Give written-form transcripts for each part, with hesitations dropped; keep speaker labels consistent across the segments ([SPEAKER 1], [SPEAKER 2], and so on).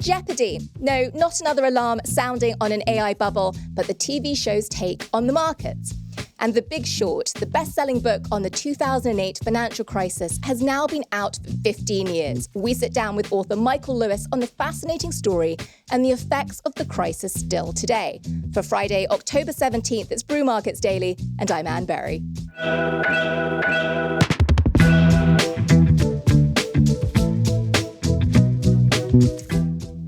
[SPEAKER 1] Jeopardy! No, not another alarm sounding on an AI bubble, but the TV show's take on the markets. And The Big Short, the best-selling book on the 2008 financial crisis, has now been out for 15 years. We sit down with author Michael Lewis on the fascinating story and the effects of the crisis still today. For Friday, October 17th, it's Brew Markets Daily, and I'm Anne Berry.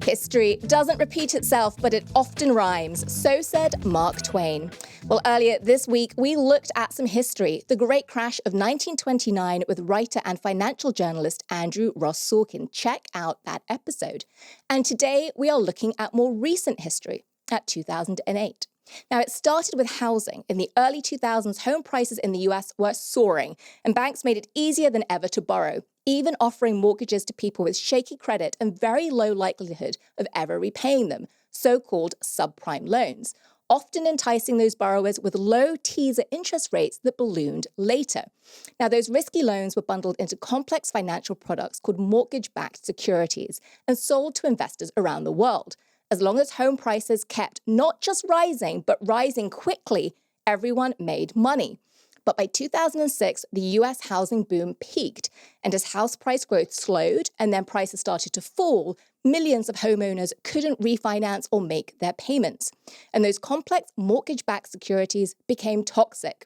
[SPEAKER 1] History doesn't repeat itself, but it often rhymes. So said Mark Twain. Well, earlier this week, we looked at some history, the Great Crash of 1929 with writer and financial journalist Andrew Ross Sorkin. Check out that episode. And today, we are looking at more recent history, at 2008. Now, it started with housing. In the early 2000s, home prices in the US were soaring, and banks made it easier than ever to borrow, even offering mortgages to people with shaky credit and very low likelihood of ever repaying them, so-called subprime loans, often enticing those borrowers with low teaser interest rates that ballooned later. Now, those risky loans were bundled into complex financial products called mortgage-backed securities and sold to investors around the world. As long as home prices kept not just rising, but rising quickly, everyone made money. But by 2006, the US housing boom peaked, and as house price growth slowed and then prices started to fall, millions of homeowners couldn't refinance or make their payments. And those complex mortgage-backed securities became toxic.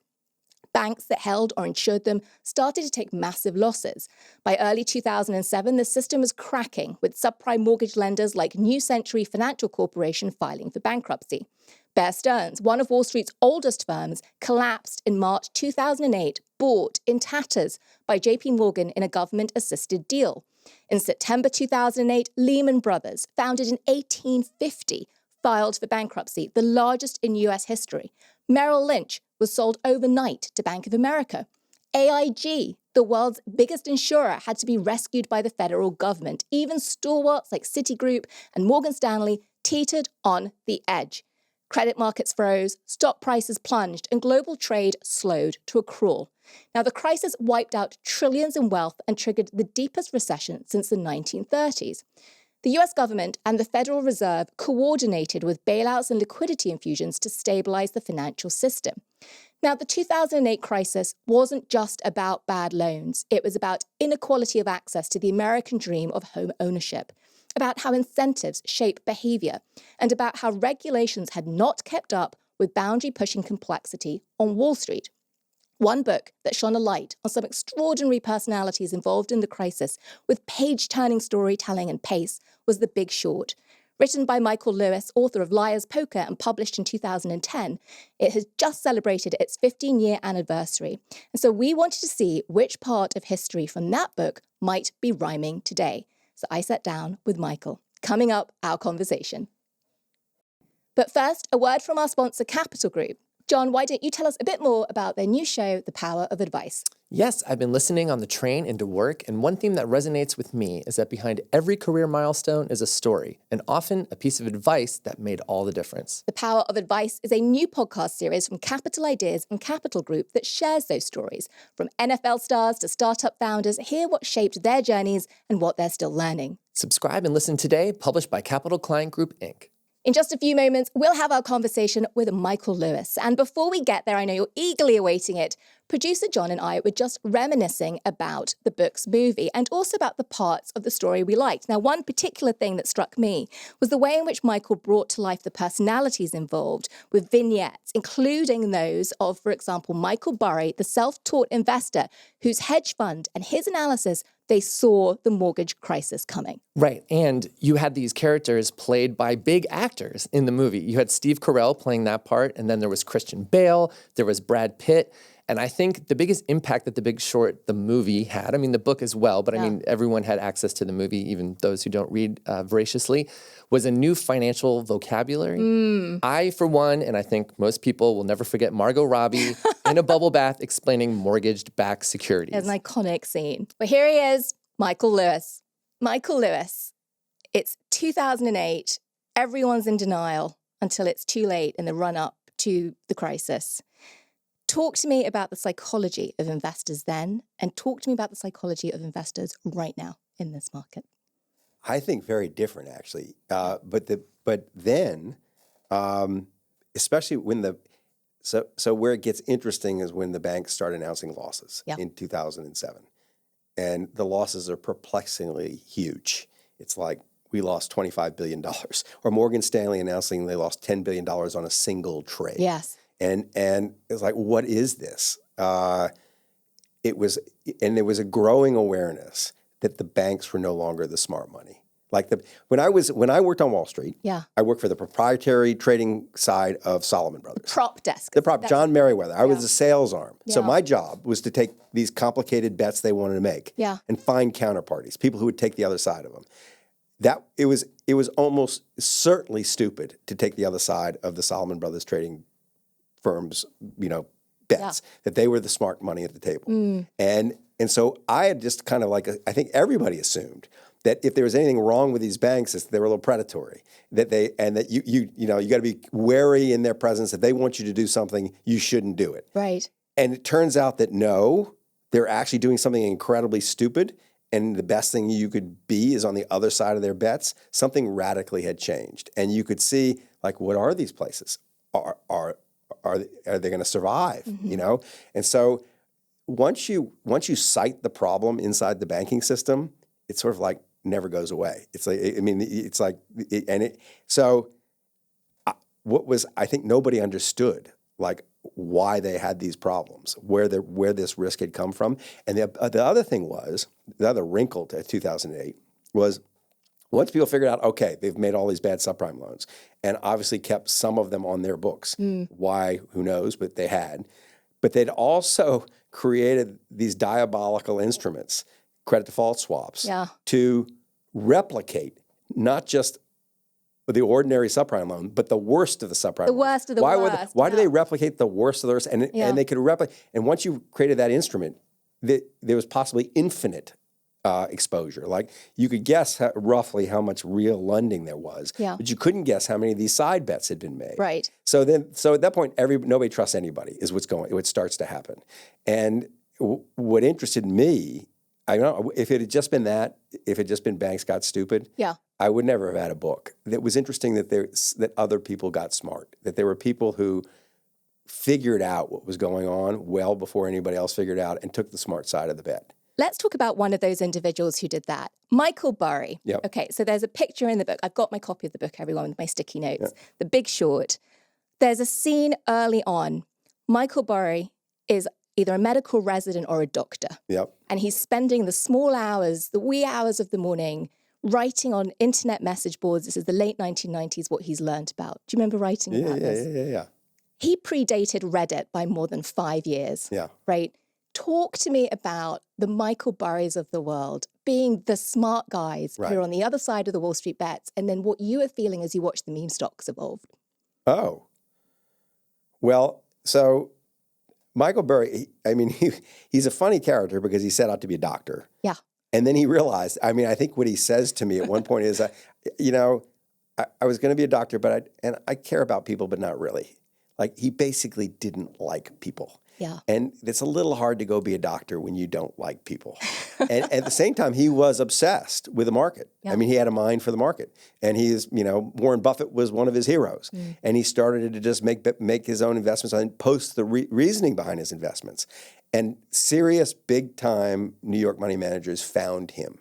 [SPEAKER 1] Banks that held or insured them started to take massive losses. By early 2007, the system was cracking, with subprime mortgage lenders like New Century Financial Corporation filing for bankruptcy. Bear Stearns, one of Wall Street's oldest firms, collapsed in March 2008, bought in tatters by JP Morgan in a government-assisted deal. In September 2008, Lehman Brothers, founded in 1850, filed for bankruptcy, the largest in US history. Merrill Lynch was sold overnight to Bank of America. AIG, the world's biggest insurer, had to be rescued by the federal government. Even stalwarts like Citigroup and Morgan Stanley teetered on the edge. Credit markets froze, stock prices plunged, and global trade slowed to a crawl. Now, the crisis wiped out trillions in wealth and triggered the deepest recession since the 1930s. The US government and the Federal Reserve coordinated with bailouts and liquidity infusions to stabilize the financial system. Now, the 2008 crisis wasn't just about bad loans. It was about inequality of access to the American dream of home ownership, about how incentives shape behavior, and about how regulations had not kept up with boundary-pushing complexity on Wall Street. One book that shone a light on some extraordinary personalities involved in the crisis with page-turning storytelling and pace was The Big Short. Written by Michael Lewis, author of Liar's Poker, and published in 2010, it has just celebrated its 15-year anniversary. And so we wanted to see which part of history from that book might be rhyming today. So I sat down with Michael. Coming up, our conversation. But first, a word from our sponsor, Capital Group. John, why don't you tell us a bit more about their new show, The Power of Advice?
[SPEAKER 2] Yes, I've been listening on the train into work, and one theme that resonates with me is that behind every career milestone is a story, and often a piece of advice that made all the difference.
[SPEAKER 1] The Power of Advice is a new podcast series from Capital Ideas and Capital Group that shares those stories. From NFL stars to startup founders, hear what shaped their journeys and what they're still learning.
[SPEAKER 2] Subscribe and listen today, published by Capital Client Group, Inc.
[SPEAKER 1] In just a few moments, we'll have our conversation with Michael Lewis. And before we get there, I know you're eagerly awaiting it. Producer John and I were just reminiscing about the book's movie and also about the parts of the story we liked. Now, one particular thing that struck me was the way in which Michael brought to life the personalities involved with vignettes, including those of, for example, Michael Burry, the self-taught investor whose hedge fund and his analysis, they saw the mortgage crisis coming.
[SPEAKER 2] Right, and you had these characters played by big actors in the movie. You had Steve Carell playing that part, and then there was Christian Bale, there was Brad Pitt. And I think the biggest impact that The Big Short, the movie, had, I mean, the book as well, but I mean, everyone had access to the movie, even those who don't read voraciously, was a new financial vocabulary. I, for one, and I think most people will never forget Margot Robbie in a bubble bath explaining mortgage-backed securities.
[SPEAKER 1] It's an iconic scene. But here he is, Michael Lewis. Michael Lewis, it's 2008. Everyone's in denial until it's too late in the run-up to the crisis. Talk to me about the psychology of investors then, and talk to me about the psychology of investors right now in this market.
[SPEAKER 3] I think very different, actually. But then, especially when so where it gets interesting is when the banks start announcing losses in 2007, and the losses are perplexingly huge. It's like we lost $25 billion, or Morgan Stanley announcing they lost $10 billion on a single trade.
[SPEAKER 1] Yes,
[SPEAKER 3] and it's like, what is this? It was, and there was a growing awareness that the banks were no longer the smart money. Like when I worked on Wall Street, I worked for the proprietary trading side of Salomon Brothers.
[SPEAKER 1] Prop desk.
[SPEAKER 3] John Merriweather. I was the sales arm. So my job was to take these complicated bets they wanted to make and find counterparties, people who would take the other side of them. It was almost certainly stupid to take the other side of the Salomon Brothers trading firms, bets, that they were the smart money at the table. And so I had just kind of like, I think everybody assumed that if there was anything wrong with these banks, it's that they were a little predatory, that you got to be wary in their presence. If they want you to do something, you shouldn't do it.
[SPEAKER 1] Right.
[SPEAKER 3] And it turns out that no, they're actually doing something incredibly stupid, and the best thing you could be is on the other side of their bets. Something radically had changed, and you could see, like, what are these places? Are they going to survive? And so once you cite the problem inside the banking system, it's sort of like never goes away. It's like, I think nobody understood, like, why they had these problems, where this risk had come from. And the other thing was, the other wrinkle to 2008 was, once people figured out, okay, they've made all these bad subprime loans and obviously kept some of them on their books. Why, who knows, but they had. But they'd also created these diabolical instruments, credit default swaps, to replicate not just the ordinary subprime loan, but the worst of the subprime.
[SPEAKER 1] The worst of the worst.
[SPEAKER 3] Why do they replicate the worst of the worst? And they could replicate. And once you created that instrument, there was possibly infinite exposure. Like, you could guess roughly how much real lending there was, but you couldn't guess how many of these side bets had been made.
[SPEAKER 1] Right.
[SPEAKER 3] So at that point, nobody trusts anybody is what starts to happen. And what interested me, I don't know, if it had just been banks got stupid, I would never have had a book. It was interesting that other people got smart, that there were people who figured out what was going on well before anybody else figured out and took the smart side of the bet.
[SPEAKER 1] Let's talk about one of those individuals who did that. Michael Burry.
[SPEAKER 3] Yep.
[SPEAKER 1] Okay, so there's a picture in the book. I've got my copy of the book, everyone, with my sticky notes. The Big Short. There's a scene early on. Michael Burry is either a medical resident or a doctor.
[SPEAKER 3] Yep.
[SPEAKER 1] And he's spending the small hours, the wee hours of the morning, writing on internet message boards. This is the late 1990s, what he's learned about. Do you remember writing about this?
[SPEAKER 3] Yeah.
[SPEAKER 1] He predated Reddit by more than 5 years.
[SPEAKER 3] Yeah.
[SPEAKER 1] Right? Talk to me about the Michael Burrys of the world being the smart guys who are on the other side of the Wall Street bets, and then what you were feeling as you watched the meme stocks evolve. Oh.
[SPEAKER 3] Well, so Michael Burry, he's a funny character because he set out to be a doctor.
[SPEAKER 1] Yeah.
[SPEAKER 3] And then he realized, I think what he says to me at one point is, I was going to be a doctor, but I care about people, but not really. Like, he basically didn't like people.
[SPEAKER 1] Yeah.
[SPEAKER 3] And it's a little hard to go be a doctor when you don't like people. And at the same time, he was obsessed with the market.
[SPEAKER 1] Yeah.
[SPEAKER 3] He had a mind for the market. And Warren Buffett was one of his heroes. And he started to just make his own investments and post the reasoning behind his investments. And serious, big-time New York money managers found him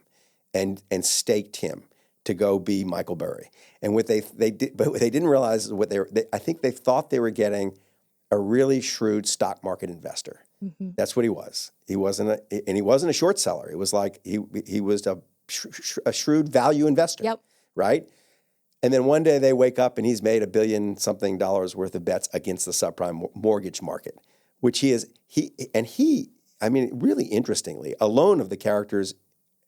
[SPEAKER 3] and staked him to go be Michael Burry. And what they did, but what they didn't realize is I think they thought they were getting a really shrewd stock market investor. That's what he was. He wasn't a short seller. It was like he was a shrewd value investor.
[SPEAKER 1] Yep.
[SPEAKER 3] Right? And then one day they wake up and he's made $1 billion something worth of bets against the subprime mortgage market, which really interestingly, alone of the characters,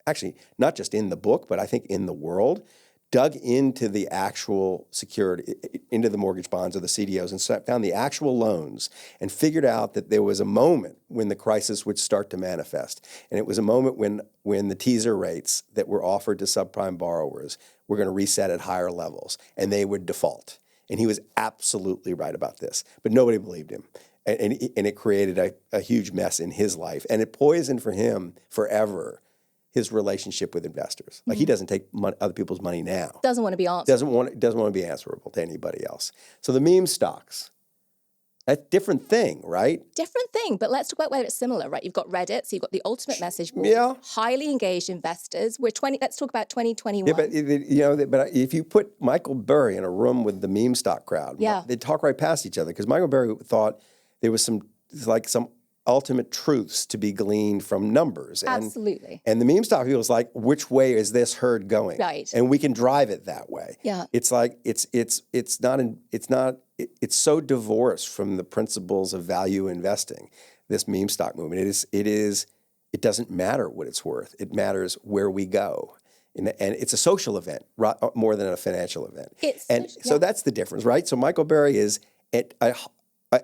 [SPEAKER 3] actually not just in the book, but I think in the world, dug into the actual security, into the mortgage bonds or the CDOs, and found the actual loans and figured out that there was a moment when the crisis would start to manifest. And it was a moment when the teaser rates that were offered to subprime borrowers were going to reset at higher levels and they would default. And he was absolutely right about this, but nobody believed him. And it created a huge mess in his life. And it poisoned for him forever his relationship with investors. Like he doesn't take other people's money now.
[SPEAKER 1] Doesn't want to be answered.
[SPEAKER 3] Doesn't want to be answerable to anybody else. So the meme stocks, that's a different thing, right?
[SPEAKER 1] Different thing, but let's talk about where it's similar, right? You've got Reddit, so you've got the ultimate message board, highly engaged investors. Let's talk about 2021.
[SPEAKER 3] Yeah, but if you put Michael Burry in a room with the meme stock crowd, they'd talk right past each other because Michael Burry thought there was some ultimate truths to be gleaned from numbers.
[SPEAKER 1] Absolutely.
[SPEAKER 3] And the meme stock people is like, which way is this herd going?
[SPEAKER 1] Right.
[SPEAKER 3] And we can drive it that way.
[SPEAKER 1] Yeah.
[SPEAKER 3] It's like it's so divorced from the principles of value investing. This meme stock movement. It doesn't matter what it's worth. It matters where we go. And it's a social event more than a financial event. So that's the difference, right? So Michael Burry is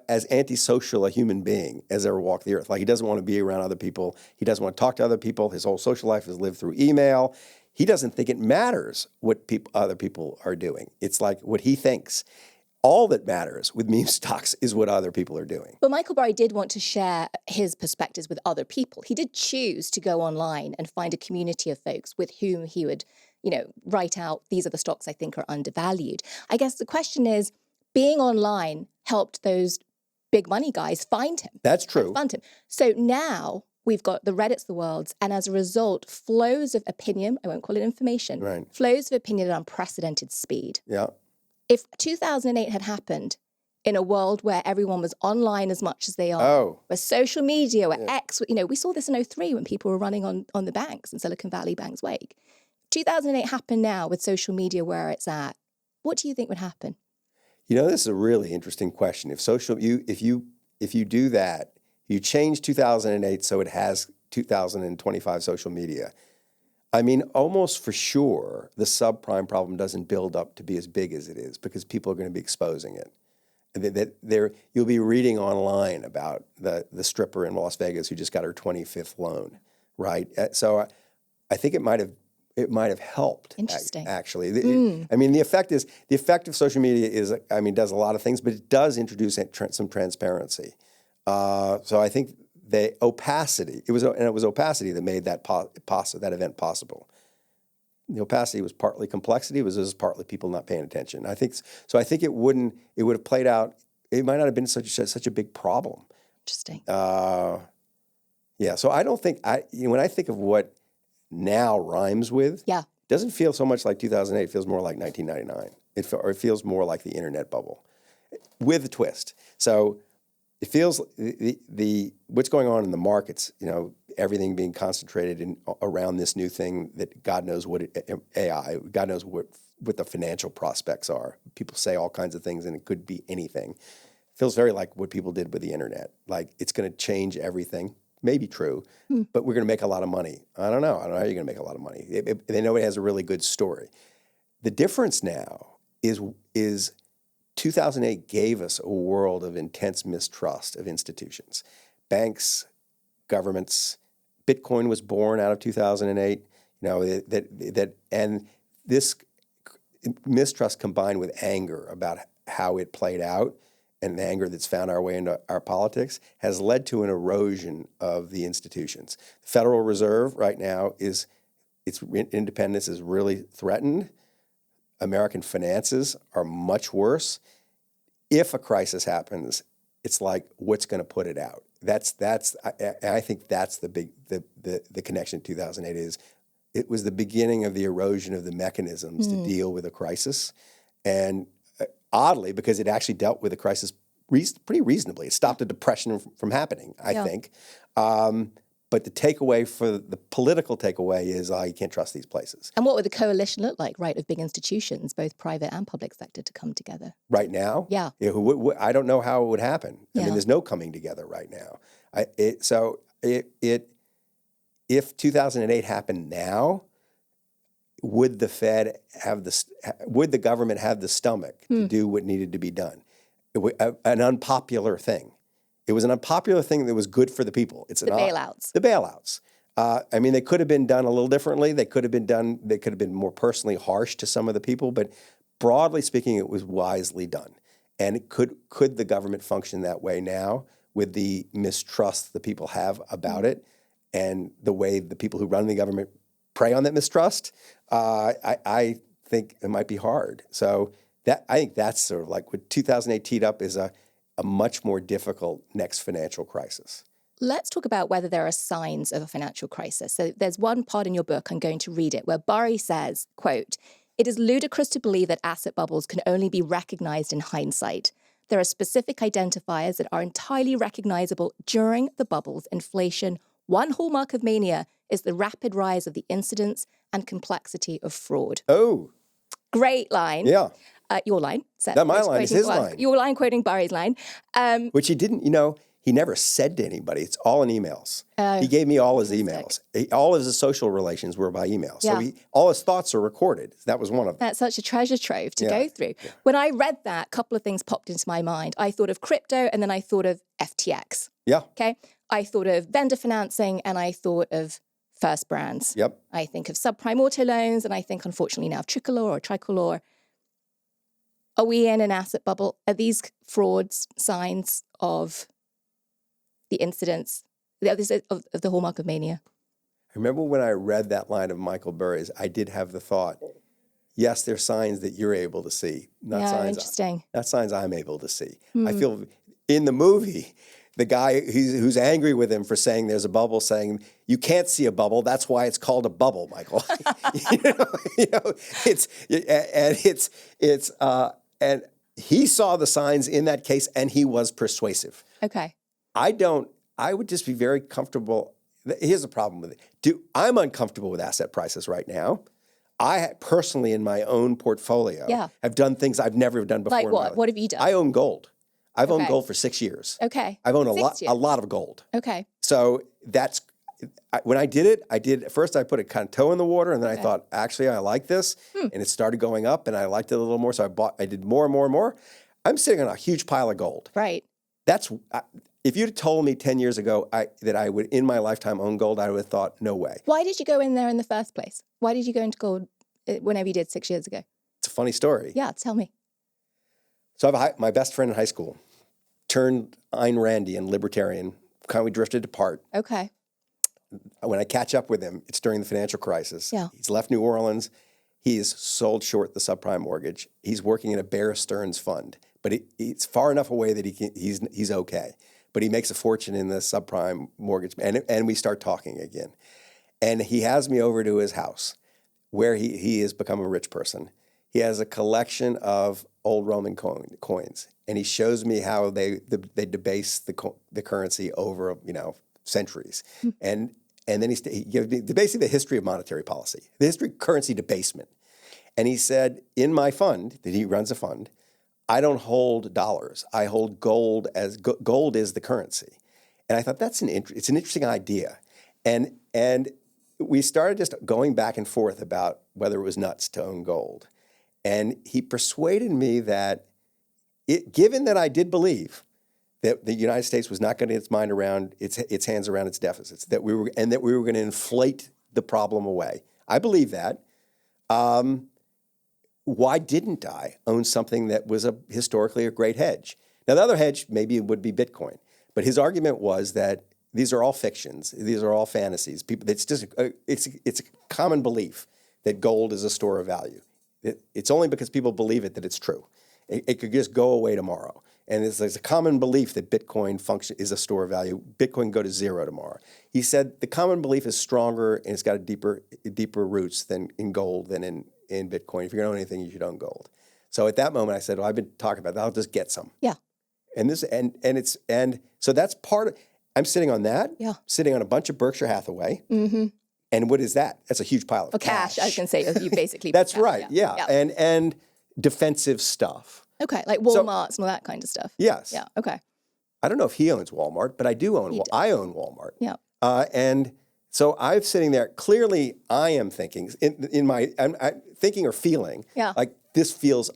[SPEAKER 3] as antisocial a human being as ever walked the earth. Like he doesn't want to be around other people. He doesn't want to talk to other people. His whole social life is lived through email. He doesn't think it matters what other people are doing. It's like what he thinks. All that matters with meme stocks is what other people are doing.
[SPEAKER 1] But Michael Burry did want to share his perspectives with other people. He did choose to go online and find a community of folks with whom he would, write out, these are the stocks I think are undervalued. I guess the question is, being online helped those big money guys find him.
[SPEAKER 3] That's true.
[SPEAKER 1] Fund him. So now we've got the Reddits, the worlds, and as a result, flows of opinion, I won't call it information, flows of opinion at unprecedented speed.
[SPEAKER 3] Yeah.
[SPEAKER 1] If 2008 had happened in a world where everyone was online as much as they are, where social media, where X, we saw this in 2003 when people were running on the banks in Silicon Valley Bank's wake. 2008 happened now with social media where it's at. What do you think would happen?
[SPEAKER 3] This is a really interesting question. If you do that, you change 2008 so it has 2025 social media. I mean, almost for sure, the subprime problem doesn't build up to be as big as it is because people are going to be exposing it. You'll be reading online about the stripper in Las Vegas who just got her 25th loan, right? So I think it might have helped.
[SPEAKER 1] Interesting.
[SPEAKER 3] Actually. I mean, the effect of social media does a lot of things, but it does introduce some transparency. So I think the opacity, it was opacity that made that event possible. The opacity was partly complexity, it was partly people not paying attention. I think it would have played out, it might not have been such a big problem.
[SPEAKER 1] Interesting.
[SPEAKER 3] So I don't think, when I think of what now rhymes with, it doesn't feel so much like 2008, it feels more like 1999. It feels more like the internet bubble with a twist. So it feels what's going on in the markets, everything being concentrated around this new thing that God knows what AI, God knows what the financial prospects are. People say all kinds of things and it could be anything. It feels very like what people did with the internet. Like it's going to change everything. Maybe true, but we're going to make a lot of money. I don't know how you're going to make a lot of money. They know it has a really good story. The difference now is 2008 gave us a world of intense mistrust of institutions. Banks, governments, Bitcoin was born out of 2008, and this mistrust combined with anger about how it played out and the anger that's found our way into our politics has led to an erosion of the institutions. The Federal Reserve right now its independence is really threatened. American finances are much worse. If a crisis happens, it's like, what's going to put it out? I think that's the connection to 2008 is it was the beginning of the erosion of the mechanisms to deal with a crisis. And oddly, because it actually dealt with the crisis pretty reasonably. It stopped the depression from happening, I think. But the political takeaway is you can't trust these places.
[SPEAKER 1] And what would the coalition look like, right, of big institutions, both private and public sector, to come together?
[SPEAKER 3] Right now?
[SPEAKER 1] Yeah.
[SPEAKER 3] I don't know how it would happen. I mean, there's no coming together right now. If 2008 happened now, would the government have the stomach to do what needed to be done? An unpopular thing. It was an unpopular thing that was good for the people. It's
[SPEAKER 1] bailouts.
[SPEAKER 3] The bailouts. They could have been done a little differently. They could have been more personally harsh to some of the people, but broadly speaking, it was wisely done. And could the government function that way now with the mistrust the people have about it? and the way the people who run the government prey on that mistrust, I think it might be hard. So I think that's sort of like what 2008 teed up is a much more difficult next financial crisis.
[SPEAKER 1] Let's talk about whether there are signs of a financial crisis. So there's one part in your book, I'm going to read it, where Barry says, quote, "It is ludicrous to believe that asset bubbles can only be recognized in hindsight. There are specific identifiers that are entirely recognizable during the bubble's inflation. One hallmark of mania is the rapid rise of the incidence and complexity of fraud."
[SPEAKER 3] Oh.
[SPEAKER 1] Great line.
[SPEAKER 3] Yeah.
[SPEAKER 1] Your line.
[SPEAKER 3] Not my line, it's his line.
[SPEAKER 1] Your line quoting Barry's line.
[SPEAKER 3] Which he didn't, he never said to anybody. It's all in emails. He gave me all his emails. All of his social relations were by email. So all his thoughts are recorded. That was one of them.
[SPEAKER 1] That's such a treasure trove to go through. Yeah. When I read that, a couple of things popped into my mind. I thought of crypto and then I thought of FTX.
[SPEAKER 3] Yeah.
[SPEAKER 1] Okay. I thought of vendor financing and I thought of First Brands.
[SPEAKER 3] Yep.
[SPEAKER 1] I think of subprime auto loans and I think, unfortunately, now of Tricolor. Are we in an asset bubble? Are these frauds signs of the incidents, of the hallmark of mania?
[SPEAKER 3] I remember when I read that line of Michael Burry's, I did have the thought, yes, they're signs that you're able to see, not signs I'm able to see. I feel in the movie, the guy who's angry with him for saying there's a bubble, saying you can't see a bubble. That's why it's called a bubble, Michael. And he saw the signs in that case, and he was persuasive.
[SPEAKER 1] Okay.
[SPEAKER 3] I would just be very comfortable. Here's the problem with it. I'm uncomfortable with asset prices right now. I personally, in my own portfolio, have done things I've never done before.
[SPEAKER 1] Like what? What have you done?
[SPEAKER 3] I own gold. I've owned gold for 6 years.
[SPEAKER 1] Okay.
[SPEAKER 3] I've owned a lot of gold.
[SPEAKER 1] Okay.
[SPEAKER 3] So when I did it, first I put a kind of toe in the water, and then I thought, actually, I like this. And it started going up, and I liked it a little more. So I did more and more and more. I'm sitting on a huge pile of gold.
[SPEAKER 1] Right.
[SPEAKER 3] If you'd told me 10 years ago that I would, in my lifetime, own gold, I would have thought, no way.
[SPEAKER 1] Why did you go in there in the first place? Why did you go into gold whenever you did 6 years ago?
[SPEAKER 3] It's a funny story.
[SPEAKER 1] Yeah, tell me.
[SPEAKER 3] So my best friend in high school turned Ayn Randian, libertarian, kind of drifted apart.
[SPEAKER 1] Okay.
[SPEAKER 3] When I catch up with him, it's during the financial crisis.
[SPEAKER 1] Yeah.
[SPEAKER 3] He's left New Orleans. He's sold short the subprime mortgage. He's working in a Bear Stearns fund, but it's far enough away that he's okay. But he makes a fortune in the subprime mortgage, and we start talking again. And he has me over to his house, where he has become a rich person. He has a collection of old Roman coins, and he shows me how they debase the currency over centuries. And then he gives me basically the history of monetary policy, the history of currency debasement. And he said, in my fund, that he runs a fund, I don't hold dollars. I hold gold as gold is the currency. And I thought it's an interesting idea. And we started just going back and forth about whether it was nuts to own gold. And he persuaded me that given that I did believe that the United States was not going to get its mind around its hands around its deficits, that we were going to inflate the problem away. I believe that. Why didn't I own something that was historically a great hedge? Now, the other hedge maybe would be Bitcoin, but his argument was that these are all fictions, these are all fantasies. It's a common belief that gold is a store of value. It's only because people believe it that it's true. It could just go away tomorrow. And there's a common belief that Bitcoin is a store of value. Bitcoin can go to zero tomorrow. He said the common belief is stronger and it's got deeper roots than in gold than in Bitcoin. If you're going to own anything, you should own gold. So at that moment, I said, well, I've been talking about that. I'll just get some.
[SPEAKER 1] Yeah.
[SPEAKER 3] And so that's part of. I'm sitting on that. Yeah. Sitting on a bunch of Berkshire Hathaway. Mm-hmm. And what is that? That's a huge pile of cash.
[SPEAKER 1] I was going to say you basically.
[SPEAKER 3] That's right. Yeah. And defensive stuff.
[SPEAKER 1] Okay, like Walmarts and all that kind of stuff.
[SPEAKER 3] Yes.
[SPEAKER 1] Yeah. Okay.
[SPEAKER 3] I don't know if he owns Walmart, but I do own. I own Walmart.
[SPEAKER 1] Yeah.
[SPEAKER 3] And so I'm sitting there. Clearly, I am thinking I'm thinking or feeling.
[SPEAKER 1] Yeah.
[SPEAKER 3] Like this feels.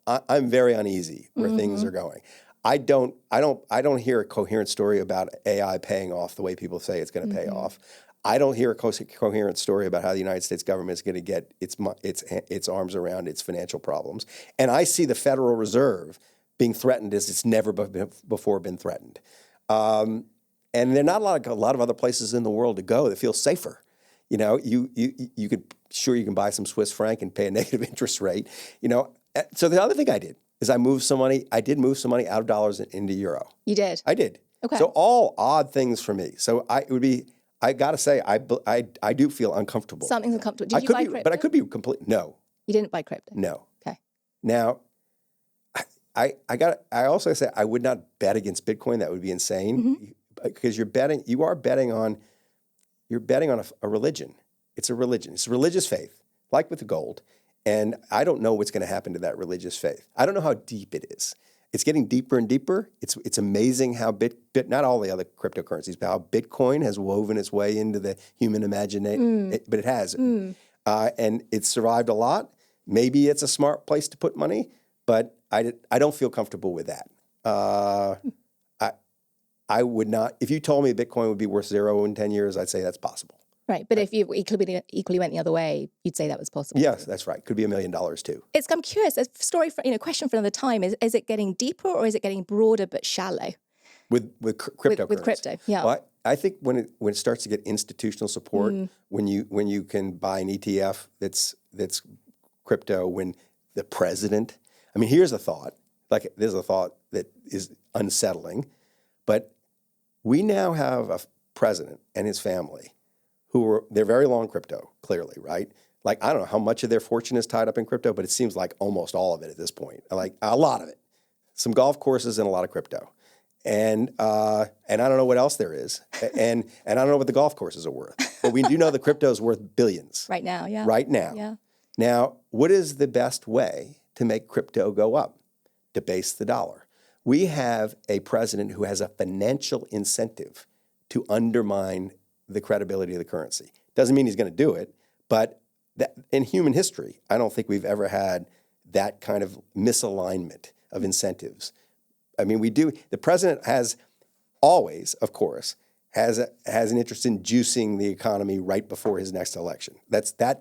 [SPEAKER 3] I'm very uneasy where things are going. I don't hear a coherent story about AI paying off the way people say it's going to pay off. I don't hear a coherent story about how the United States government is going to get its arms around its financial problems. And I see the Federal Reserve being threatened as it's never before been threatened. And there are not a lot of other places in the world to go that feel safer. You know, you can buy some Swiss franc and pay a negative interest rate. You know, so the other thing I did is I moved some money. I did move some money out of dollars into euro.
[SPEAKER 1] You did?
[SPEAKER 3] I did.
[SPEAKER 1] Okay.
[SPEAKER 3] So all odd things for me. So I got to say, I do feel uncomfortable.
[SPEAKER 1] Something's uncomfortable. Did you buy crypto?
[SPEAKER 3] But I could be no.
[SPEAKER 1] You didn't buy crypto?
[SPEAKER 3] No.
[SPEAKER 1] Okay.
[SPEAKER 3] Now, I also say I would not bet against Bitcoin. That would be insane because you are betting on a religion. It's a religion. It's a religious faith, like with the gold. And I don't know what's going to happen to that religious faith. I don't know how deep it is. It's getting deeper and deeper. It's amazing how not all the other cryptocurrencies, but how Bitcoin has woven its way into the human imagination. But it has. And it's survived a lot. Maybe it's a smart place to put money, but I don't feel comfortable with that. I would not. If you told me Bitcoin would be worth zero in 10 years, I'd say that's possible.
[SPEAKER 1] Right, but if you equally went the other way, you'd say that was possible.
[SPEAKER 3] Yes, that's right. Could be $1 million too.
[SPEAKER 1] I'm curious. A story, question for another time. Is it getting deeper or is it getting broader but shallow?
[SPEAKER 3] With cryptocurrency.
[SPEAKER 1] With crypto, yeah.
[SPEAKER 3] Well, I think when it starts to get institutional support, when you can buy an ETF that's crypto, when the president. I mean, here's a thought. There's a thought that is unsettling, but we now have a president and his family they're very long crypto, clearly, right? Like, I don't know how much of their fortune is tied up in crypto, but it seems like almost all of it at this point. Like, a lot of it. Some golf courses and a lot of crypto. And I don't know what else there is. And I don't know what the golf courses are worth. But we do know the crypto is worth billions.
[SPEAKER 1] Right now, yeah.
[SPEAKER 3] Right now.
[SPEAKER 1] Yeah.
[SPEAKER 3] Now, what is the best way to make crypto go up? Debase the dollar. We have a president who has a financial incentive to undermine the credibility of the currency. Doesn't mean he's going to do it, but in human history, I don't think we've ever had that kind of misalignment of incentives. I mean, we do. The president has always, of course, has an interest in juicing the economy right before his next election. There's a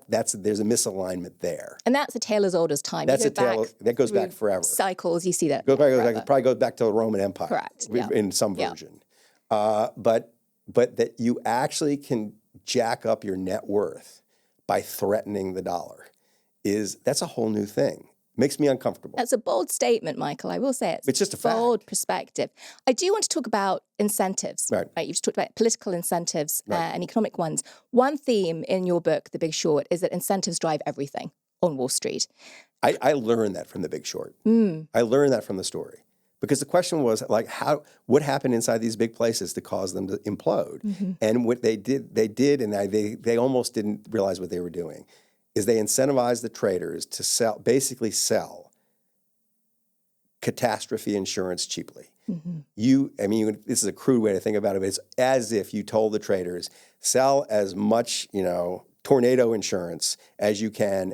[SPEAKER 3] misalignment there.
[SPEAKER 1] And that's a tale as old as time.
[SPEAKER 3] That's a tale that goes back forever.
[SPEAKER 1] Cycles, you see that.
[SPEAKER 3] It probably goes back to the Roman Empire.
[SPEAKER 1] Correct.
[SPEAKER 3] In some version. But that you actually can jack up your net worth by threatening the dollar that's a whole new thing. Makes me uncomfortable.
[SPEAKER 1] That's a bold statement, Michael. I will say
[SPEAKER 3] it's just a fact.
[SPEAKER 1] Bold perspective. I do want to talk about incentives.
[SPEAKER 3] Right.
[SPEAKER 1] You've talked about political incentives and economic ones. One theme in your book, The Big Short, is that incentives drive everything on Wall Street.
[SPEAKER 3] I learned that from The Big Short. I learned that from the story. Because the question was, like, what happened inside these big places to cause them to implode? And what they did, and they almost didn't realize what they were doing, is they incentivized the traders to basically sell catastrophe insurance cheaply. This is a crude way to think about it, but it's as if you told the traders, sell as much, tornado insurance as you can,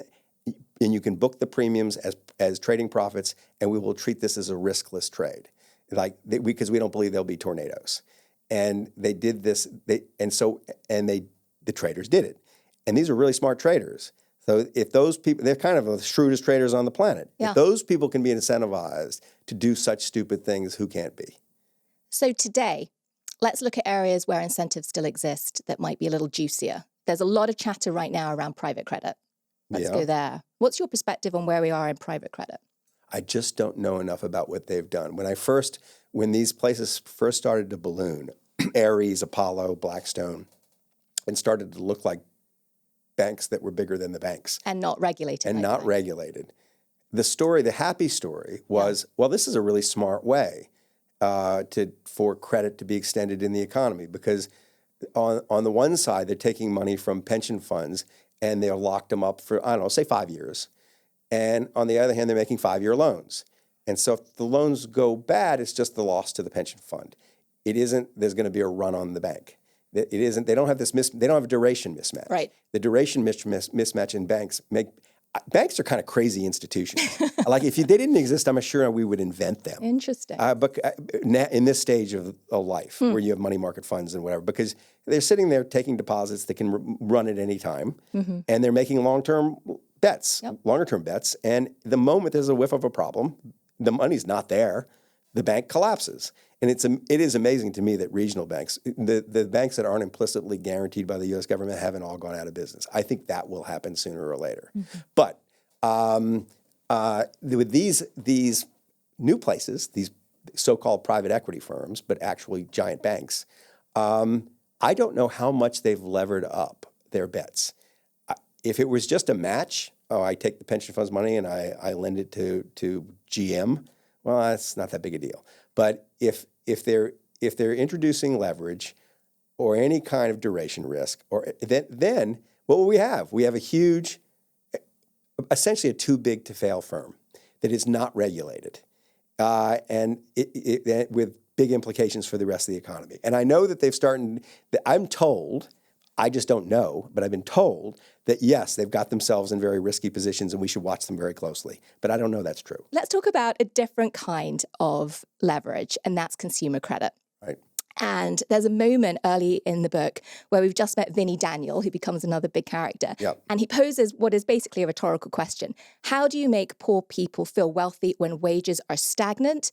[SPEAKER 3] and you can book the premiums as trading profits, and we will treat this as a riskless trade, because we don't believe there'll be tornadoes. And they did this. The traders did it, and these are really smart traders. So if those people, they're kind of the shrewdest traders on the planet. Yeah. If those people can be incentivized to do such stupid things, who can't be?
[SPEAKER 1] So today, let's look at areas where incentives still exist that might be a little juicier. There's a lot of chatter right now around private credit. Let's go there. What's your perspective on where we are in private credit?
[SPEAKER 3] I just don't know enough about what they've done. When these places first started to balloon, Ares, Apollo, Blackstone, and started to look like banks that were bigger than the banks.
[SPEAKER 1] And not regulated.
[SPEAKER 3] The happy story was, well, this is a really smart way for credit to be extended in the economy, because on the one side, they're taking money from pension funds and they're locked them up for, I don't know, say 5 years. And on the other hand, they're making 5-year loans. And so if the loans go bad, it's just the loss to the pension fund. It isn't, there's going to be a run on the bank. It isn't, they don't have a duration mismatch.
[SPEAKER 1] Right.
[SPEAKER 3] The duration mismatch in banks banks are kind of crazy institutions. Like if they didn't exist, I'm sure we would invent them.
[SPEAKER 1] Interesting.
[SPEAKER 3] But in this stage of life where you have money market funds and whatever, because they're sitting there taking deposits that can run at any time, and they're making longer-term bets. And the moment there's a whiff of a problem, the money's not there, the bank collapses. And it is amazing to me that regional banks, the banks that aren't implicitly guaranteed by the U.S. government, haven't all gone out of business. I think that will happen sooner or later. Mm-hmm. But with these new places, these so-called private equity firms, but actually giant banks, I don't know how much they've levered up their bets. If it was just a match, I take the pension fund's money and I lend it to GM, well, that's not that big a deal. But if they're introducing leverage or any kind of duration risk, or then what will we have? We have a huge, essentially a too big to fail firm that is not regulated, and with big implications for the rest of the economy. And I know that they've started. I'm told, I just don't know, but I've been told that yes, they've got themselves in very risky positions, and we should watch them very closely. But I don't know that's true.
[SPEAKER 1] Let's talk about a different kind of leverage, and that's consumer credit.
[SPEAKER 3] Right.
[SPEAKER 1] And there's a moment early in the book where we've just met Vinnie Daniel, who becomes another big character.
[SPEAKER 3] Yep.
[SPEAKER 1] And he poses what is basically a rhetorical question. How do you make poor people feel wealthy when wages are stagnant?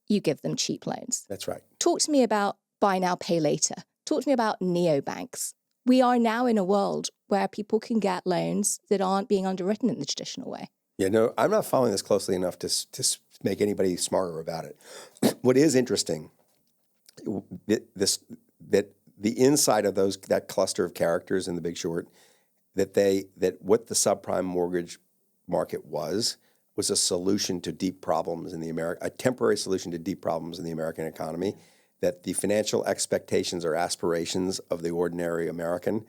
[SPEAKER 1] You give them cheap loans.
[SPEAKER 3] That's right.
[SPEAKER 1] Talk to me about buy now, pay later. Talk to me about neobanks. We are now in a world where people can get loans that aren't being underwritten in the traditional way.
[SPEAKER 3] Yeah, no, I'm not following this closely enough to make anybody smarter about it. What is interesting, that the inside of that cluster of characters in The Big Short, that what the subprime mortgage market was a solution to deep problems in a temporary solution to deep problems in the American economy. That the financial expectations or aspirations of the ordinary American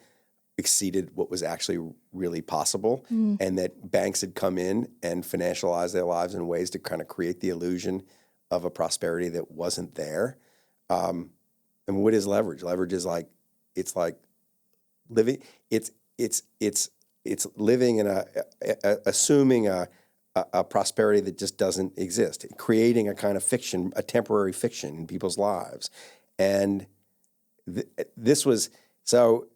[SPEAKER 3] exceeded what was actually really possible, and that banks had come in and financialized their lives in ways to kind of create the illusion of a prosperity that wasn't there. And what is leverage? Leverage is it's like living. It's living in assuming a prosperity that just doesn't exist, creating a kind of fiction, a temporary fiction in people's lives. And this was, so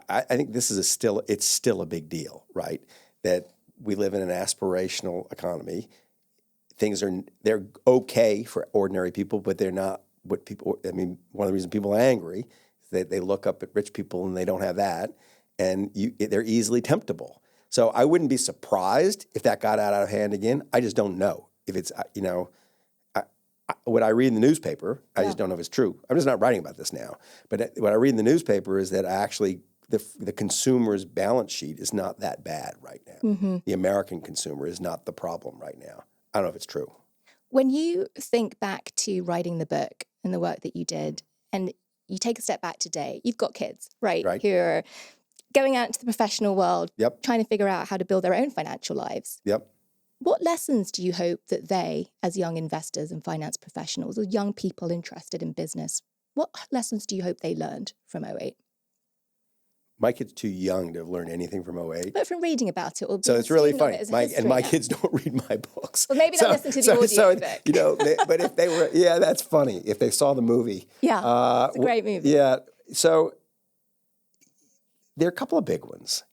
[SPEAKER 3] I think this is it's still a big deal, right? That we live in an aspirational economy. They're okay for ordinary people, but they're not what people, one of the reasons people are angry is that they look up at rich people and they don't have that, and they're easily temptable. So I wouldn't be surprised if that got out of hand again. I just don't know if it's, what I read in the newspaper, I just don't know if it's true. I'm just not writing about this now. But what I read in the newspaper is that actually the consumer's balance sheet is not that bad right now. Mm-hmm. The American consumer is not the problem right now. I don't know if it's true.
[SPEAKER 1] When you think back to writing the book and the work that you did, and you take a step back today, you've got kids, right? Who are going out into the professional world, trying to figure out how to build their own financial lives.
[SPEAKER 3] Yep.
[SPEAKER 1] What lessons do you hope that they, as young investors and finance professionals, or young people interested in business, what lessons do you hope they learned from 2008?
[SPEAKER 3] My kid's too young to have learned anything from 2008.
[SPEAKER 1] But from reading about it. Or
[SPEAKER 3] so it's really funny. My kids don't read my books.
[SPEAKER 1] Well, maybe they'll listen to the audio book.
[SPEAKER 3] But if they were, that's funny. If they saw the movie.
[SPEAKER 1] Yeah, it's a great movie.
[SPEAKER 3] Yeah, so there are a couple of big ones.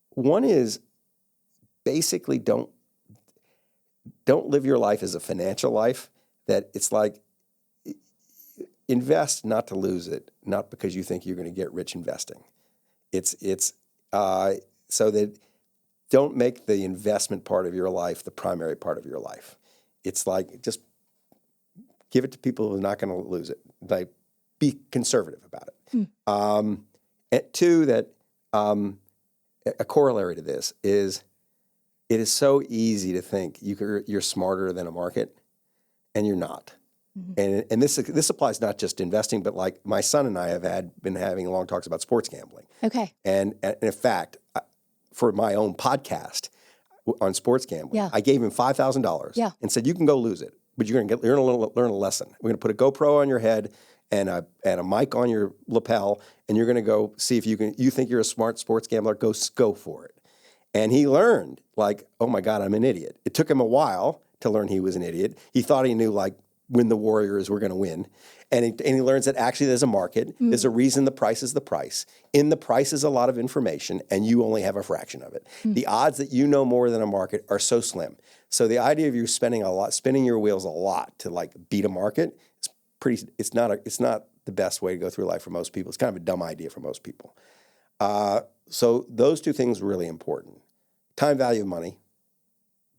[SPEAKER 3] One is basically don't live your life as a financial life. That it's like invest not to lose it, not because you think you're going to get rich investing. It's so that don't make the investment part of your life the primary part of your life. It's like just give it to people who are not going to lose it. Like be conservative about it. And two, that a corollary to this is it is so easy to think you're smarter than a market, and you're not. Mm-hmm. And this applies not just to investing, but like my son and I have been having long talks about sports gambling.
[SPEAKER 1] Okay.
[SPEAKER 3] And in fact, for my own podcast on sports gambling, I gave him $5,000 and said, you can go lose it, but you're going to learn a lesson. We're going to put a GoPro on your head and a mic on your lapel, and you're going to go see if you think you're a smart sports gambler, go for it. And he learned, like, oh my God, I'm an idiot. It took him a while to learn he was an idiot. He thought he knew, like, when the Warriors were going to win. And he learns that actually there's a market. There's a reason the price is the price. In the price is a lot of information, and you only have a fraction of it. The odds that you know more than a market are so slim. So the idea of you spinning your wheels a lot to, like, beat a market it's not the best way to go through life for most people. It's kind of a dumb idea for most people. So those two things are really important. Time value of money.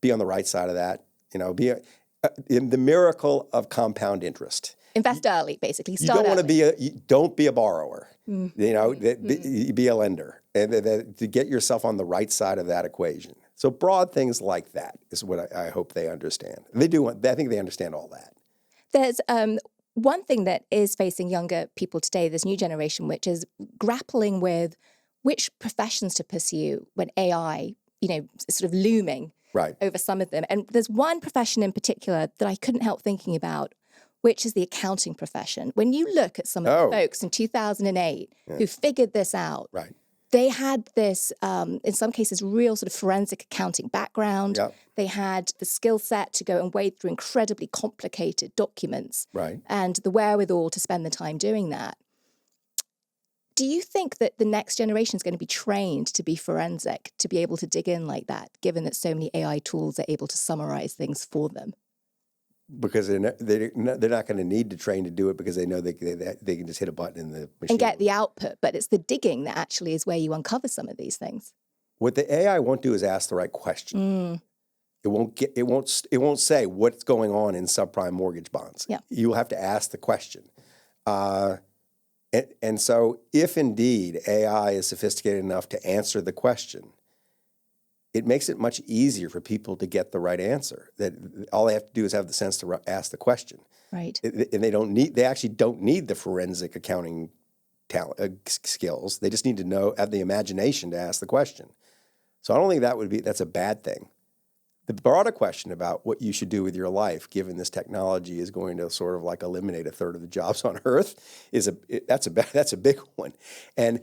[SPEAKER 3] Be on the right side of that. In the miracle of compound interest.
[SPEAKER 1] Invest early, basically.
[SPEAKER 3] You don't want to don't be a borrower. Be a lender, and to get yourself on the right side of that equation. So broad things like that is what I hope they understand. They do. I think they understand all that.
[SPEAKER 1] There's one thing that is facing younger people today, this new generation, which is grappling with which professions to pursue when AI, is sort of looming over some of them. And there's one profession in particular that I couldn't help thinking about, which is the accounting profession. When you look at some of the folks in 2008 who figured this out, they had this, in some cases, real sort of forensic accounting background. Yep. They had the skill set to go and wade through incredibly complicated documents and the wherewithal to spend the time doing that. Do you think that the next generation is going to be trained to be forensic, to be able to dig in like that, given that so many AI tools are able to summarize things for them?
[SPEAKER 3] Because they're not going to need to train to do it, because they know they can just hit a button in the machine
[SPEAKER 1] and get the output. But it's the digging that actually is where you uncover some of these things.
[SPEAKER 3] What the AI won't do is ask the right question. It won't say what's going on in subprime mortgage bonds. Yeah. You'll have to ask the question. And so if indeed AI is sophisticated enough to answer the question, it makes it much easier for people to get the right answer. That all they have to do is have the sense to ask the question. Right. And they actually don't need the forensic accounting skills. They just need to have the imagination to ask the question. So I don't think that's a bad thing. The broader question about what you should do with your life, given this technology is going to sort of like eliminate a third of the jobs on Earth, that's a big one. And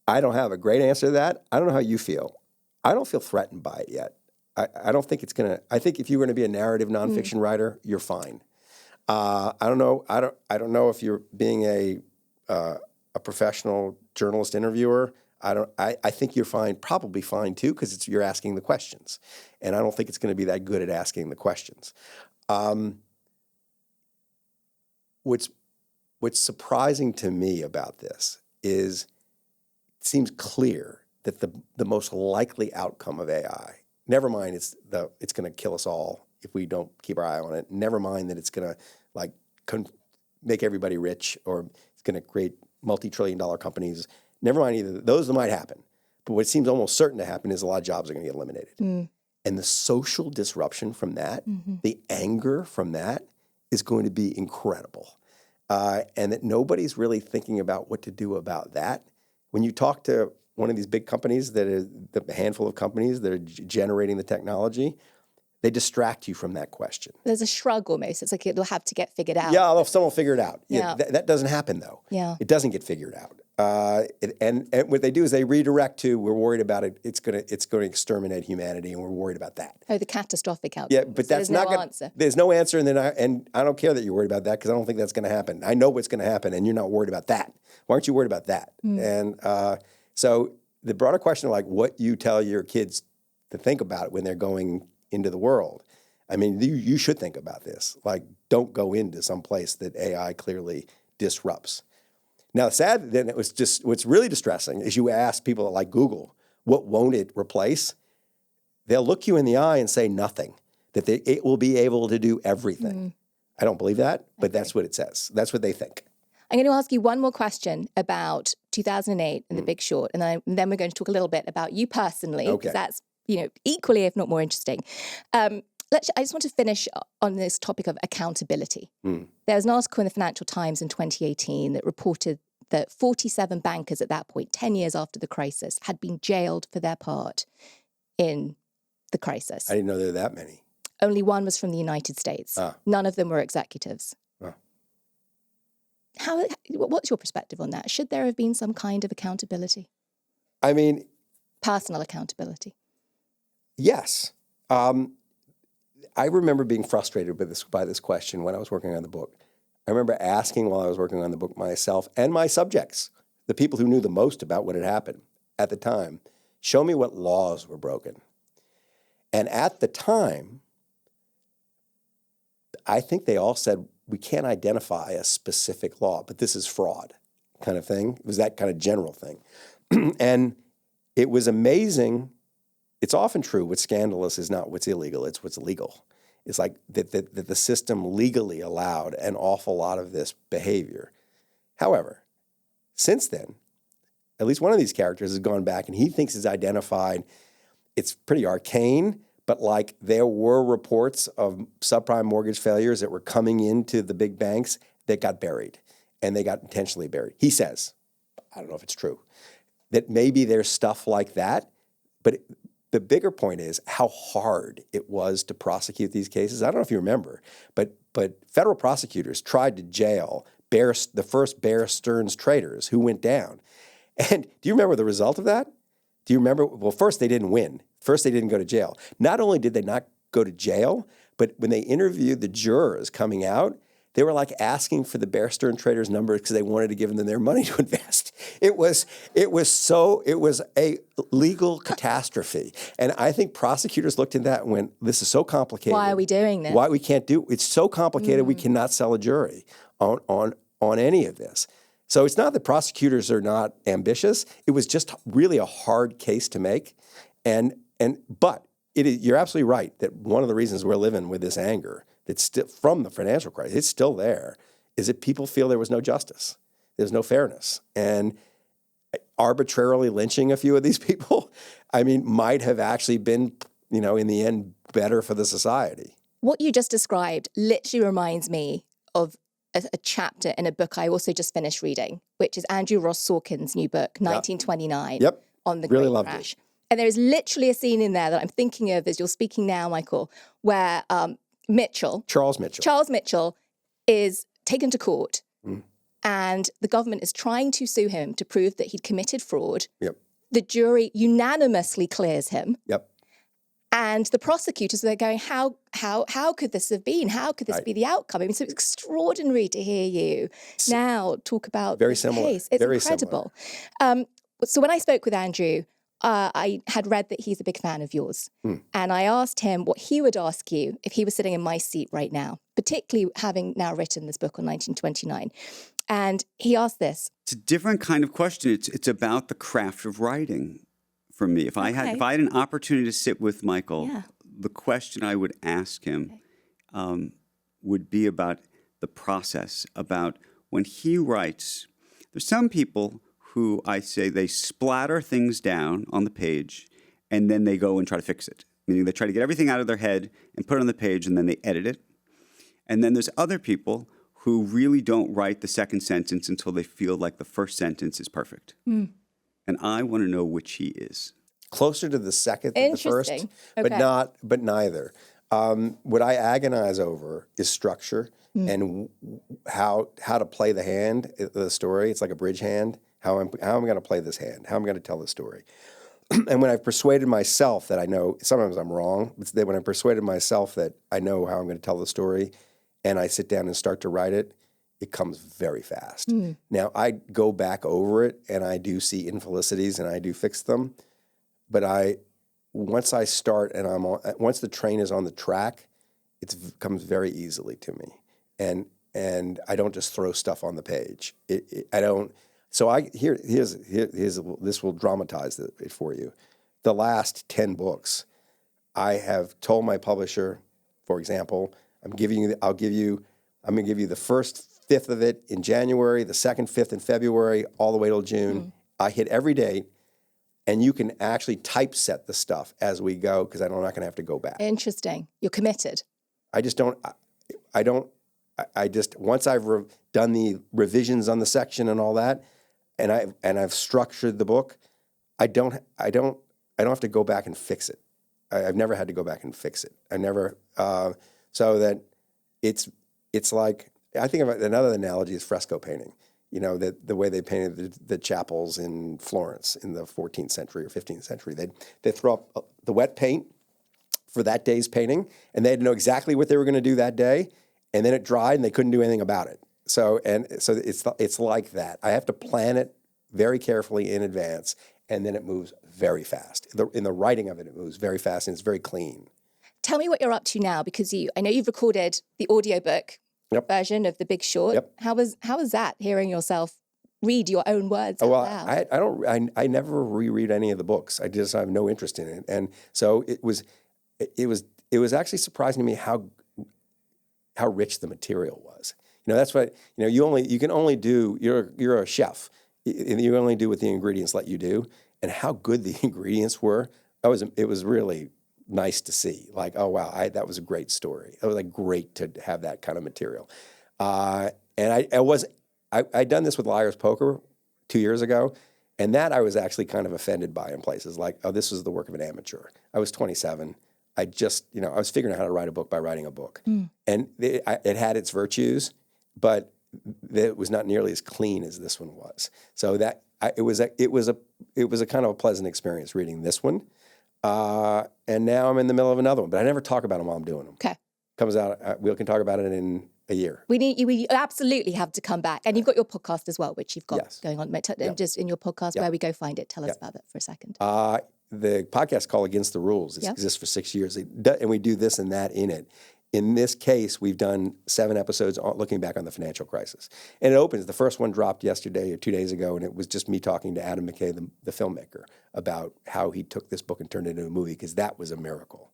[SPEAKER 3] I don't have a great answer to that. I don't know how you feel. I don't feel threatened by it yet. I don't think it's gonna. I think if you're going to be a narrative nonfiction writer, you're fine. I don't know. I don't know if you're being a professional journalist interviewer. I think you're fine, probably fine too, because you're asking the questions, and I don't think it's going to be that good at asking the questions. What's surprising to me about this is it seems clear that the most likely outcome of AI, never mind it's going to kill us all if we don't keep our eye on it. Never mind that it's going to make everybody rich, or it's going to create multi-trillion-dollar companies. Never mind either. Those might happen. But what seems almost certain to happen is a lot of jobs are going to get eliminated. And the social disruption from that, the anger from that, is going to be incredible. And that nobody's really thinking about what to do about that. When you talk to one of these big companies, the handful of companies that are generating the technology, they distract you from that question.
[SPEAKER 1] There's a shrug almost. It's like it'll have to get figured out.
[SPEAKER 3] Yeah, someone will figure it out. Yeah. That doesn't happen, though. Yeah. It doesn't get figured out. And what they do is they redirect to, we're worried about it. It's going to exterminate humanity, and we're worried about that.
[SPEAKER 1] Oh, the catastrophic outcome.
[SPEAKER 3] Yeah, but that's not no answer. There's no answer, and I don't care that you're worried about that, because I don't think that's going to happen. I know what's going to happen, and you're not worried about that. Why aren't you worried about that? And so the broader question of like what you tell your kids to think about when they're going into the world. I mean, you should think about this. Like, don't go into some place that AI clearly disrupts. Now, sad, then it was just, what's really distressing is you ask people like Google, what won't it replace? They'll look you in the eye and say nothing, that it will be able to do everything. I don't believe that, but that's what it says. That's what they think.
[SPEAKER 1] I'm going to ask you one more question about 2008 and The Big Short, and then we're going to talk a little bit about you personally, because that's equally, if not more interesting. I just want to finish on this topic of accountability. There was an article in the Financial Times in 2018 that reported that 47 bankers at that point, 10 years after the crisis, had been jailed for their part in the crisis.
[SPEAKER 3] I didn't know there were that many.
[SPEAKER 1] Only one was from the United States. None of them were executives. What's your perspective on that? Should there have been some kind of accountability?
[SPEAKER 3] I mean,
[SPEAKER 1] personal accountability.
[SPEAKER 3] Yes. I remember being frustrated by this question when I was working on the book. I remember asking while I was working on the book myself and my subjects, the people who knew the most about what had happened at the time, show me what laws were broken. And at the time, I think they all said we can't identify a specific law, but this is fraud kind of thing. It was that kind of general thing. And it was amazing. It's often true. What's scandalous is not what's illegal, it's what's legal. It's like that the system legally allowed an awful lot of this behavior. However, since then, at least one of these characters has gone back and he thinks he's identified, it's pretty arcane, but like there were reports of subprime mortgage failures that were coming into the big banks that got buried, and they got intentionally buried. He says, I don't know if it's true, that maybe there's stuff like that, but the bigger point is how hard it was to prosecute these cases. I don't know if you remember, but federal prosecutors tried to jail the first Bear Stearns traders who went down. And do you remember the result of that? Do you remember? Well, first, they didn't win. First, they didn't go to jail. Not only did they not go to jail, but when they interviewed the jurors coming out, they were like asking for the Bear Stearns traders' number because they wanted to give them their money to invest. It was a legal catastrophe. And I think prosecutors looked at that and went, this is so complicated.
[SPEAKER 1] Why are we doing this?
[SPEAKER 3] Why we can't do it's so complicated we cannot sell a jury on any of this. So it's not that prosecutors are not ambitious. It was just really a hard case to make. But you're absolutely right that one of the reasons we're living with this anger that's still from the financial crisis, it's still there, is that people feel there was no justice. There's no fairness. And arbitrarily lynching a few of these people, I mean, might have actually been, in the end, better for the society.
[SPEAKER 1] What you just described literally reminds me of a chapter in a book I also just finished reading, which is Andrew Ross Sorkin's new book, 1929, on the
[SPEAKER 3] really
[SPEAKER 1] Great
[SPEAKER 3] loved
[SPEAKER 1] Crash.
[SPEAKER 3] It.
[SPEAKER 1] And there is literally a scene in there that I'm thinking of as you're speaking now, Michael, where Charles Mitchell is taken to court and the government is trying to sue him to prove that he'd committed fraud.
[SPEAKER 3] Yep.
[SPEAKER 1] The jury unanimously clears him.
[SPEAKER 3] Yep.
[SPEAKER 1] And the prosecutors are going, how could this have been? How could this be the outcome? I mean, so it's extraordinary to hear you now talk about
[SPEAKER 3] very
[SPEAKER 1] this
[SPEAKER 3] similar.
[SPEAKER 1] case. It's
[SPEAKER 3] very
[SPEAKER 1] incredible. So when I spoke with Andrew, I had read that he's a big fan of yours. And I asked him what he would ask you if he was sitting in my seat right now, particularly having now written this book on 1929. And he asked this.
[SPEAKER 4] It's a different kind of question. It's about the craft of writing for me. If I had an opportunity to sit with Michael, the question I would ask him would be about the process, about when he writes. There's some people who I say they splatter things down on the page and then they go and try to fix it. Meaning they try to get everything out of their head and put it on the page and then they edit it. And then there's other people who really don't write the second sentence until they feel like the first sentence is perfect. And I want to know which he is. Closer
[SPEAKER 3] to the second than the first, but neither. What I agonize over is structure and how to play the hand, the story. It's like a bridge hand. How I'm going to play this hand, how I'm going to tell the story. And when I've persuaded myself that I know, sometimes I'm wrong, but when I've persuaded myself that I know how I'm going to tell the story and I sit down and start to write it, it comes very fast. Now, I go back over it and I do see infelicities and I do fix them. But once I start and once the train is on the track, it comes very easily to me. And I don't just throw stuff on the page. I don't. So here's this will dramatize it for you. The last 10 books, I have told my publisher, for example, I'm going to give you the first fifth of it in January, the second fifth in February, all the way till June. I hit every date, and you can actually typeset the stuff as we go because I'm not going to have to go back.
[SPEAKER 1] Interesting. You're committed.
[SPEAKER 3] I just don't. I just once I've done the revisions on the section and all that. And I've structured the book. I don't have to go back and fix it. I've never had to go back and fix it. I never so that it's like I think of another analogy is fresco painting. The way they painted the chapels in Florence in the 14th century or 15th century. They throw up the wet paint for that day's painting, and they had to know exactly what they were going to do that day, and then it dried, and they couldn't do anything about it. So it's like that. I have to plan it very carefully in advance, and then it moves very fast. In the writing of it, it moves very fast, and it's very clean.
[SPEAKER 1] Tell me what you're up to now, because I know you've recorded the audiobook version of The Big Short.
[SPEAKER 3] Yep.
[SPEAKER 1] How was that, hearing yourself read your own words out loud?
[SPEAKER 3] I never reread any of the books. I have no interest in it. And so it was actually surprising to me how rich the material was. That's what, you can only do, you're a chef. You only do what the ingredients let you do. And how good the ingredients were, it was really nice to see. Like, oh, wow, that was a great story. It was like great to have that kind of material. And I'd done this with Liar's Poker 2 years ago, and that I was actually kind of offended by in places. Like, oh, this was the work of an amateur. I was 27. I was figuring out how to write a book by writing a book. And it had its virtues, but it was not nearly as clean as this one was. So that it was a kind of a pleasant experience reading this one. And now I'm in the middle of another one, but I never talk about them while I'm doing them.
[SPEAKER 1] Okay.
[SPEAKER 3] Comes out, we can talk about it in a year.
[SPEAKER 1] We absolutely have to come back. And you've got your podcast as well, which you've got going on. Just in your podcast, where we go find it. Tell us about that for a second.
[SPEAKER 3] The podcast called Against the Rules. It exists for 6 years. And we do this and that in it. In this case, we've done 7 episodes looking back on the financial crisis. And it opens, the first one dropped yesterday or 2 days ago, and it was just me talking to Adam McKay, the filmmaker, about how he took this book and turned it into a movie, because that was a miracle.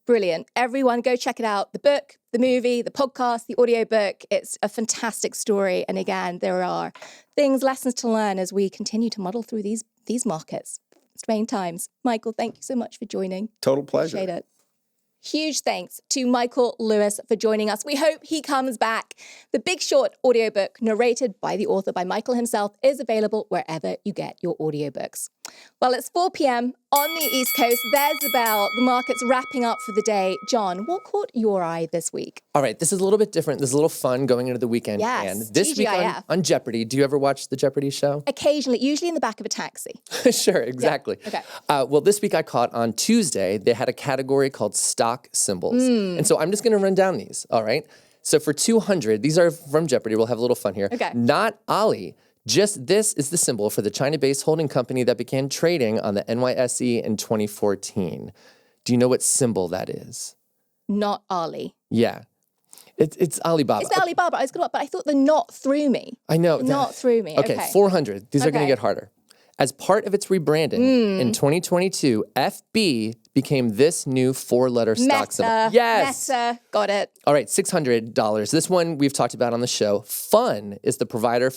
[SPEAKER 1] Brilliant. Everyone go check it out. The book, the movie, the podcast, the audiobook. It's a fantastic story. And again, there are lessons to learn as we continue to muddle through these markets. Strange times. Michael, thank you so much for joining.
[SPEAKER 3] Total pleasure.
[SPEAKER 1] Appreciate it. Huge thanks to Michael Lewis for joining us. We hope he comes back. The Big Short audiobook, narrated by the author, by Michael himself, is available wherever you get your audiobooks. Well, it's 4 p.m. on the East Coast. There's the bell. The market's wrapping up for the day. John, what caught your eye this week?
[SPEAKER 2] All right, this is a little bit different. This is a little fun going into the weekend.
[SPEAKER 1] Yes,
[SPEAKER 2] and this week on Jeopardy, do you ever watch the Jeopardy show?
[SPEAKER 1] Occasionally, usually in the back of a taxi.
[SPEAKER 2] Sure, exactly.
[SPEAKER 1] Yeah. Okay.
[SPEAKER 2] Well, this week I caught on Tuesday, they had a category called stock symbols. And so I'm just going to run down these, all right? So for 200, these are from Jeopardy. We'll have a little fun here.
[SPEAKER 1] Okay.
[SPEAKER 2] Not Ali. Just this is the symbol for the China-based holding company that began trading on the NYSE in 2014. Do you know what symbol that is?
[SPEAKER 1] Not Ali.
[SPEAKER 2] Yeah. It's Alibaba.
[SPEAKER 1] It's Alibaba. But I thought the not threw me.
[SPEAKER 2] I know.
[SPEAKER 1] The not threw me.
[SPEAKER 2] Okay, 400. These are going to get harder. As part of its rebranding in 2022, FB became this new 4-letter stock symbol. Yes.
[SPEAKER 1] Meta. Got it.
[SPEAKER 2] All right, $600. This one we've talked about on the show. Fun is the provider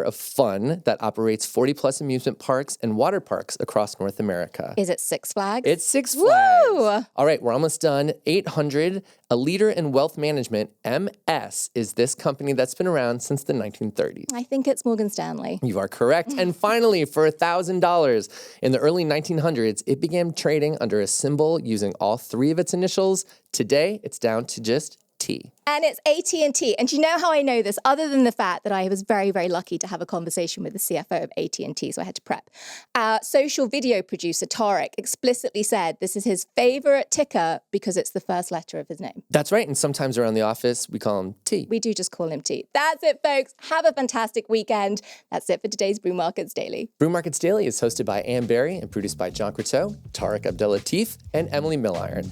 [SPEAKER 2] of fun that operates 40-plus amusement parks and water parks across North America.
[SPEAKER 1] Is it Six Flags?
[SPEAKER 2] It's Six Flags.
[SPEAKER 1] Woo!
[SPEAKER 2] All right, we're almost done. 800. A leader in wealth management, MS, is this company that's been around since the 1930s.
[SPEAKER 1] I think it's Morgan Stanley.
[SPEAKER 2] You are correct. And finally, for $1,000, in the early 1900s, it began trading under a symbol using all 3 of its initials. Today, it's down to just T.
[SPEAKER 1] And it's AT&T. And do you know how I know this? Other than the fact that I was very, very lucky to have a conversation with the CFO of AT&T, so I had to prep. Our social video producer, Tariq, explicitly said this is his favorite ticker because it's the first letter of his name.
[SPEAKER 2] That's right. And sometimes around the office, we call him T.
[SPEAKER 1] We do just call him T. That's it, folks. Have a fantastic weekend. That's it for today's Brew Markets Daily.
[SPEAKER 2] Brew Markets Daily is hosted by Ann Berry and produced by John Crotteau, Tariq Abdellatif, and Emily Milliron.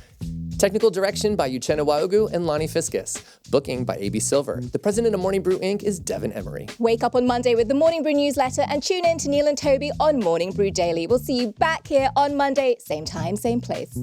[SPEAKER 2] Technical direction by Uchenna Nwaogu and Loni Fiscus. Booking by A.B. Silver. The president of Morning Brew Inc. is Devin Emery.
[SPEAKER 1] Wake up on Monday with the Morning Brew newsletter and tune in to Neil and Toby on Morning Brew Daily. We'll see you back here on Monday, same time, same place.